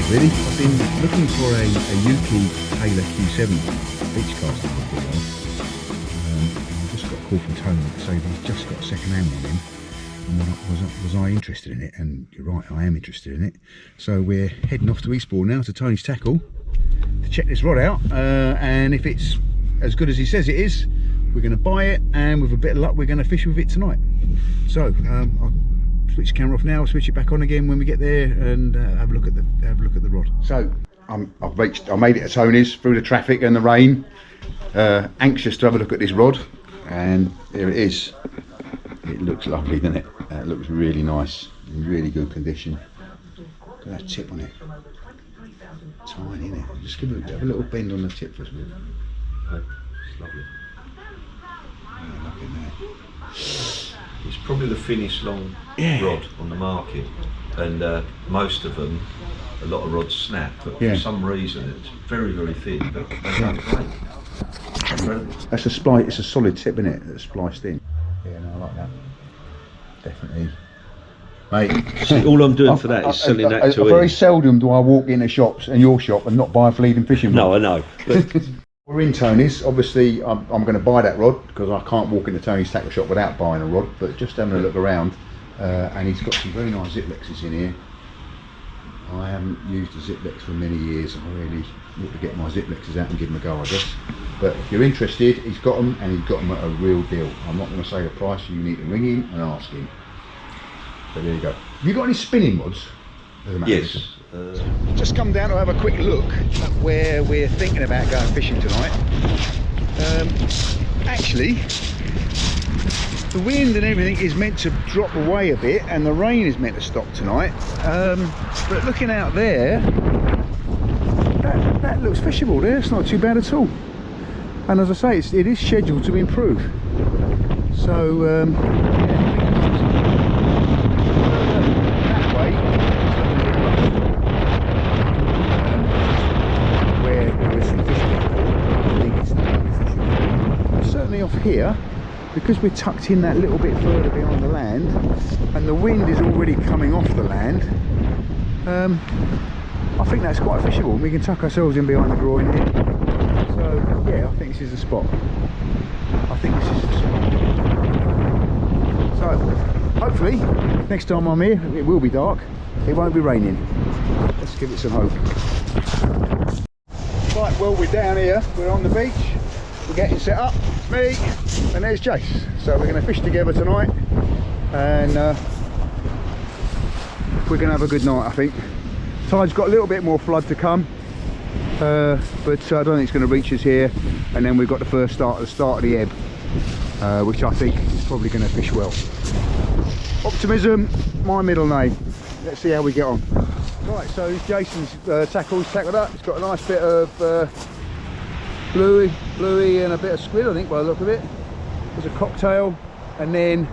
really. I've been looking for a Yuki Taylor Q7 beach casting for a while. I just got a call from Tony to say he's just got a second hand one in. And was I interested in it? And you're right, I am interested in it. So we're heading off to Eastbourne now to Tony's Tackle to check this rod out. And if it's as good as he says it is, we're going to buy it, and with a bit of luck we're going to fish with it tonight. So I'll switch the camera off now, switch it back on again when we get there, and have a look at the rod. So I made it to Tony's through the traffic and the rain, anxious to have a look at this rod, and here it is. It looks lovely, doesn't it? It looks really nice, in really good condition. Look at that tip on it, tiny, isn't it? Just have a little bend on the tip for us. It's lovely. Look at that. It's probably the thinnest long rod on the market, and most of them, a lot of rods snap, but for some reason it's very, very thin, but they sound great. Incredible. That's a splice, it's a solid tip, isn't it, that's spliced in. Yeah, no, I like that. Definitely. Mate, see, all I'm doing for that is selling that to very seldom do I walk into shops and your shop and not buy a fleeting fishing rod. No, I know. But we're in Tony's. Obviously, I'm going to buy that rod because I can't walk into Tony's tackle shop without buying a rod. But just having a look around, and he's got some very nice Ziplexes in here. I haven't used a Ziplex for many years. I really want to get my Ziplexes out and give them a go, I guess. But if you're interested, he's got them, and he's got them at a real deal. I'm not going to say the price. You need to ring him and ask him. So there you go. Have you got any spinning rods? yes. Just come down to have a quick look at where we're thinking about going fishing tonight. Actually, the wind and everything is meant to drop away a bit, and the rain is meant to stop tonight. But looking out there, that looks fishable there. It's not too bad at all. And as I say, it is scheduled to improve. So that way, where there is some fishing, I think it's fishable. But certainly off here, because we're tucked in that little bit further behind the land, and the wind is already coming off the land, I think that's quite fishable. We can tuck ourselves in behind the groin here. So yeah, I think this is the spot. So hopefully next time I'm here, it will be dark, it won't be raining. Let's give it some hope. Right, well, we're down here, we're on the beach, we're getting set up. It's me and there's Jace. So we're going to fish together tonight, and we're going to have a good night, I think. Tide's got a little bit more flood to come, but I don't think it's going to reach us here. And then we've got the first start of the ebb, which I think is probably going to fish well. Optimism, my middle name. Let's see how we get on. Right, so Jason's tackle's tackled up. It's got a nice bit of bluey and a bit of squid, I think, by the look of it. There's a cocktail, and then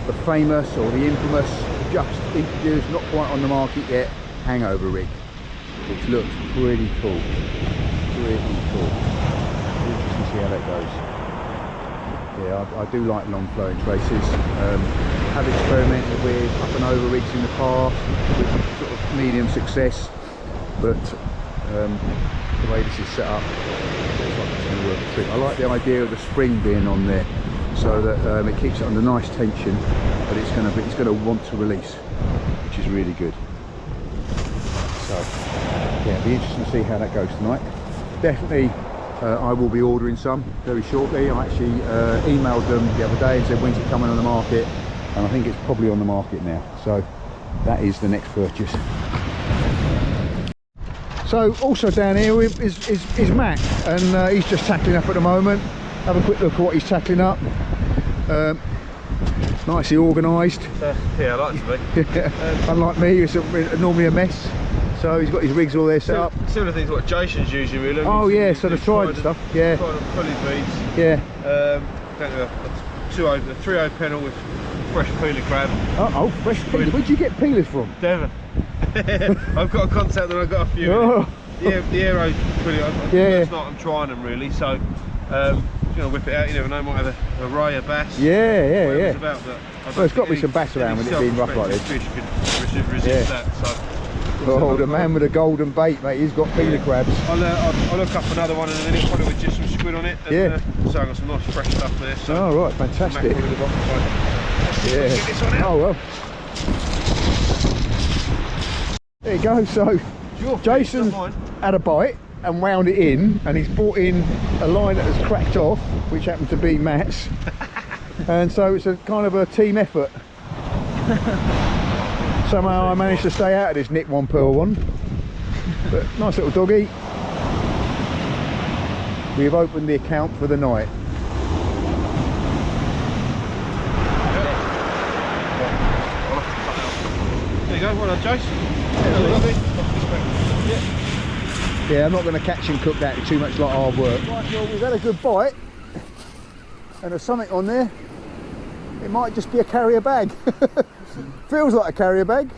the famous, or the infamous, just introduced, not quite on the market yet, hangover rig, which looks pretty cool. Pretty cool. Interesting to see how that goes. Yeah, I do like long flowing traces. Have experimented with up and over rigs in the past with sort of medium success, but the way this is set up, looks like it's going to work a treat. I like the idea of the spring being on there, so that it keeps it under nice tension, but it's going to want to release, which is really good. So yeah, it'll be interesting to see how that goes tonight. Definitely I will be ordering some very shortly. I actually emailed them the other day and said, when's it coming on the market, and I think it's probably on the market now, so that is the next purchase. So also down here is Matt, and he's just tackling up at the moment. Have a quick look at what he's tackling up. Nicely organised. Yeah, I like to be. Unlike me, it's normally a mess. So he's got his rigs all there set up. Similar things what Jason's using, really. Oh yeah, so the trident stuff. Yeah. Pulley beads. Yeah. A 3/0 pedal with fresh peeler crab. Oh, fresh peeler. Where'd you get peelers from? Devon. I've got a contact and I've got a few. Oh. Yeah, the aero pulley. Yeah. I'm trying them really. So, you know, whip it out. You never know, might have a ray, a bass. Yeah. About that. Well, there's got to be some bass around when it's being rough like this. Fish could resist that. So. Oh, the man with the golden bait, mate. He's got feeder crabs. I'll look up another one in a minute, probably with just some squid on it. And, Yeah. So I've got some nice fresh stuff there. So Oh, right, fantastic. mackerel in the bottom side. Yeah. Get this one out. Oh, well. There you go. So, Jason had a bite and wound it in, and he's brought in a line that has cracked off, which happened to be Matt's. And so it's a kind of a team effort. Somehow I managed to stay out of this Nick One Pearl one. But nice little doggy. We have opened the account for the night. There you go, well done, Jason. Yeah, I'm not going to catch and cook that, it's too much like hard work. Right, well, we've had a good bite, and there's something on there. It might just be a carrier bag. Feels like a carrier bag.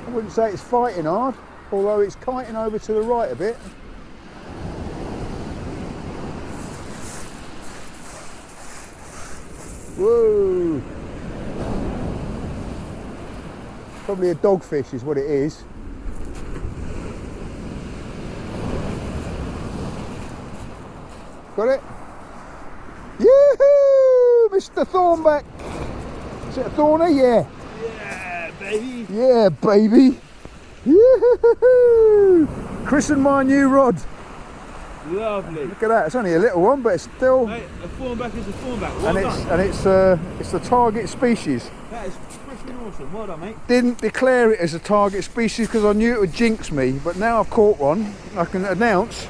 I wouldn't say it's fighting hard, although it's kiting over to the right a bit. Whoa! Probably a dogfish is what it is. Got it? Yoo-hoo! Mr. Thornback! Is it a Thorner? Yeah. Yeah, baby. Yeah, baby. Yoo-hoo! Christen my new rod. Lovely. Look at that. It's only a little one, but it's still. Mate, a Thornback is a Thornback. Well And it's the target species. That is freaking awesome. Well done, mate. Didn't declare it as a target species because I knew it would jinx me, but now I've caught one. I can announce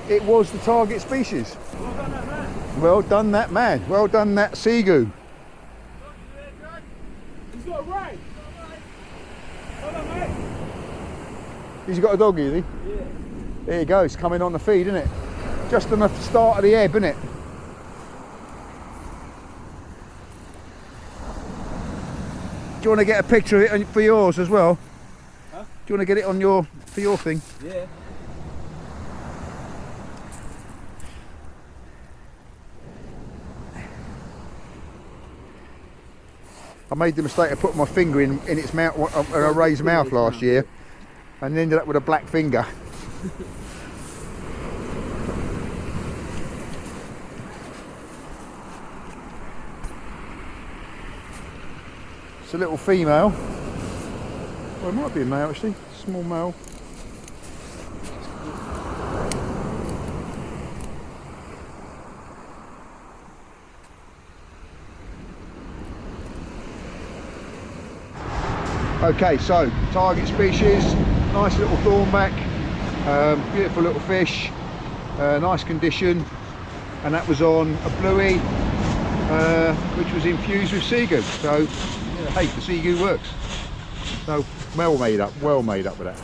it was the target species. Well done, that man. Well done, that man. Well done, that seagoo. He's got a ray. Well done, mate. He's got a doggy, has he? Yeah. There you go. It's coming on the feed, isn't it? Just on the start of the ebb, isn't it? Do you want to get a picture of it for yours as well? Huh? Do you want to get it on for your thing? Yeah. I made the mistake of putting my finger in its mouth, a Ray's mouth last year, and ended up with a black finger. It's a little female. Well, it might be a male actually, small male. Okay, so target species, nice little thornback, beautiful little fish, nice condition, and that was on a bluey, which was infused with seagoo. So, yeah, hey, the seagoo works. So, well made up with that.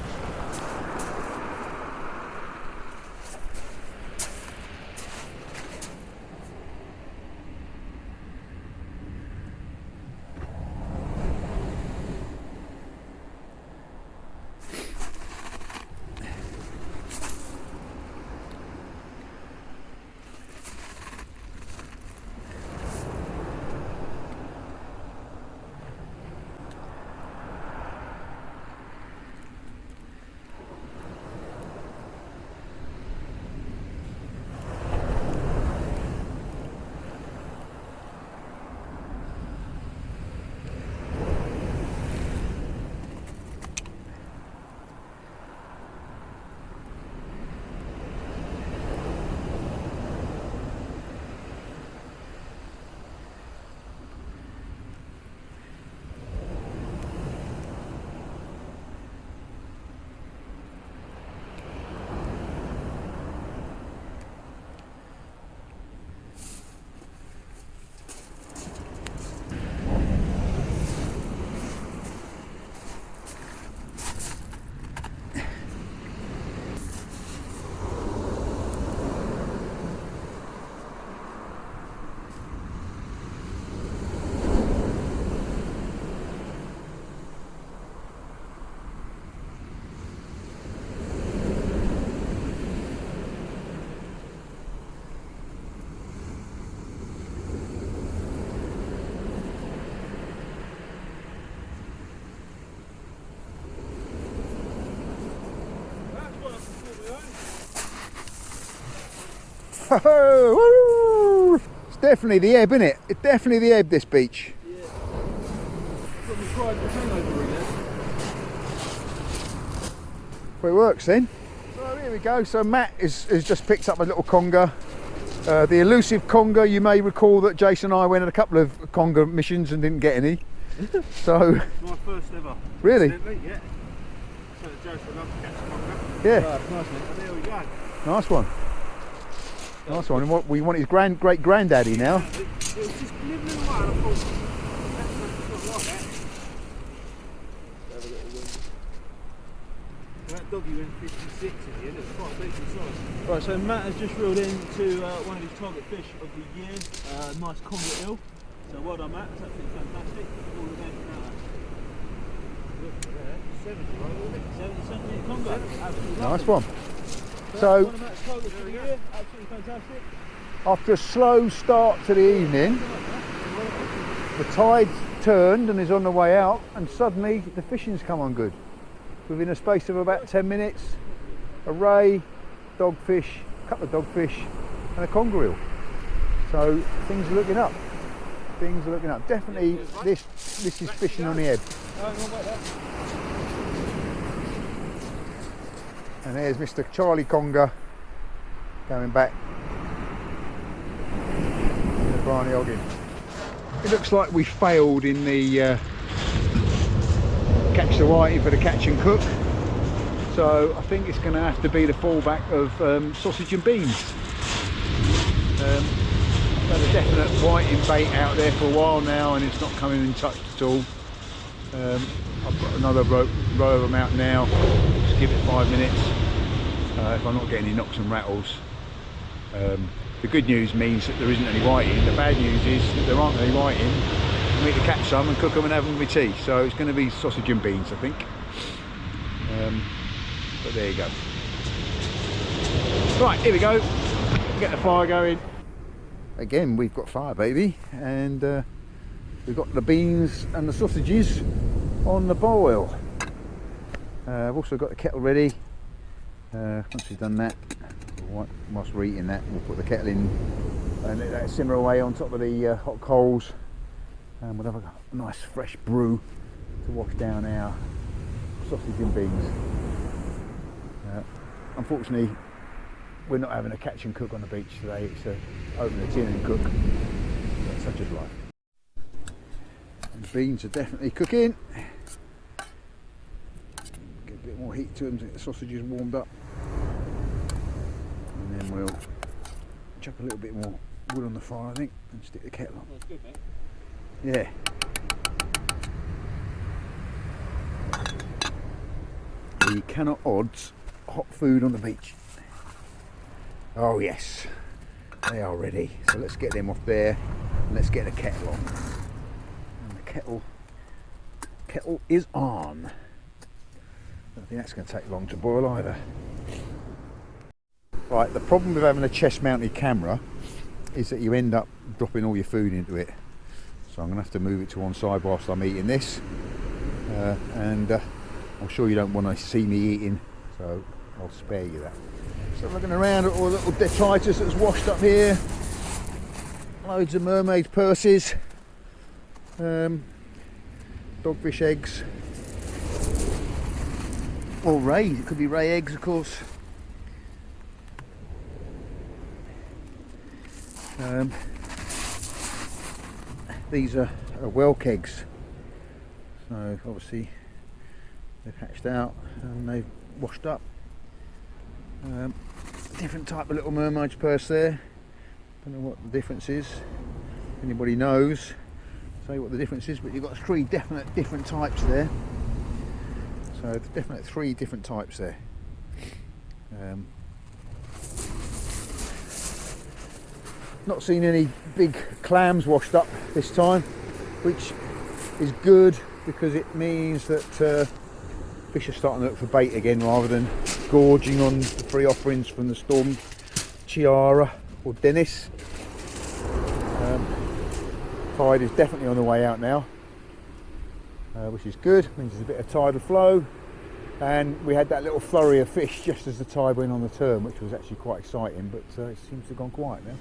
Woo! It's definitely the ebb, isn't it? It's definitely the ebb, this beach. Yeah. Probably cried the hangover again. Well, it works then. So here we go. So Matt has just picked up a little conger. The elusive conger. You may recall that Jason and I went on a couple of conger missions and didn't get any. So My first ever. Really? Yeah. So Jason loved to catch a conger. Yeah. Right, nice mate. And there we go. Nice one. Nice one. And what we want his great granddaddy now. It was just nibbling away and I thought, that's not like that. Have a little win. That doggy went 56 in the end, it was quite a decent size. Right, so Matt has just reeled into one of his target fish of the year, nice Conger Eel. So well done Matt, that's absolutely fantastic. All the way from that. Look at that, 70 right, wasn't it? 70 centimetre Conger, absolutely Nice lovely. one. So One of Matt's targets for the year, absolutely fantastic. after a slow start to the evening, the tide turned and is on the way out, and suddenly the fishing's come on good. Within a space of about 10 minutes, a ray, dogfish, a couple of dogfish, and a conger eel. So things are looking up. Things are looking up. Definitely, this is fishing on the ebb. And there's Mr. Charlie Conger going back. Barney Hoggin. It looks like we failed in the catch the whiting for the catch and cook, so I think it's going to have to be the fallback of sausage and beans. I've had a definite whiting bait out there for a while now and it's not coming in touch at all. I've got another row of them out now. Just give it 5 minutes. If I'm not getting any knocks and rattles. The good news means that there isn't any whiting. The bad news is that there aren't any whiting. I need to catch some and cook them and have them with tea. So it's going to be sausage and beans, I think. But there you go. Right, here we go. Get the fire going. Again, we've got fire, baby, and we've got the beans and the sausages on the boil. I've also got the kettle ready. Once we've done that, whilst we're eating that, we'll put the kettle in and let that simmer away on top of the hot coals, and we'll have a nice fresh brew to wash down our sausage and beans. Unfortunately, we're not having a catch and cook on the beach today. It's open the tin and cook. But such is life. And the beans are definitely cooking. Get a bit more heat to them to get the sausages warmed up. And then we'll chuck a little bit more wood on the fire, I think, and stick the kettle on. That's good, mate. Yeah. You cannot odds hot food on the beach. Oh yes, they are ready. So let's get them off there and let's get the kettle on. And the kettle is on. I don't think that's going to take long to boil either. Right, the problem with having a chest mounted camera is that you end up dropping all your food into it. So I'm going to have to move it to one side whilst I'm eating this. And I'm sure you don't want to see me eating, so I'll spare you that. So looking around at all the little detritus that's washed up here. Loads of mermaid purses. Dogfish eggs. Or rays, it could be ray eggs of course. These are whelk eggs. So obviously they've hatched out and they've washed up. Different type of little mermaid's purse there. Don't know what the difference is. If anybody knows, say what the difference is, but you've got three definite different types there. So definitely 3 different types there. Not seen any big clams washed up this time, which is good because it means that fish are starting to look for bait again rather than gorging on the free offerings from the Storm Chiara or Dennis. Tide is definitely on the way out now, which is good. Means there's a bit of tidal flow. And we had that little flurry of fish just as the tide went on the turn, which was actually quite exciting, but it seems to have gone quiet now.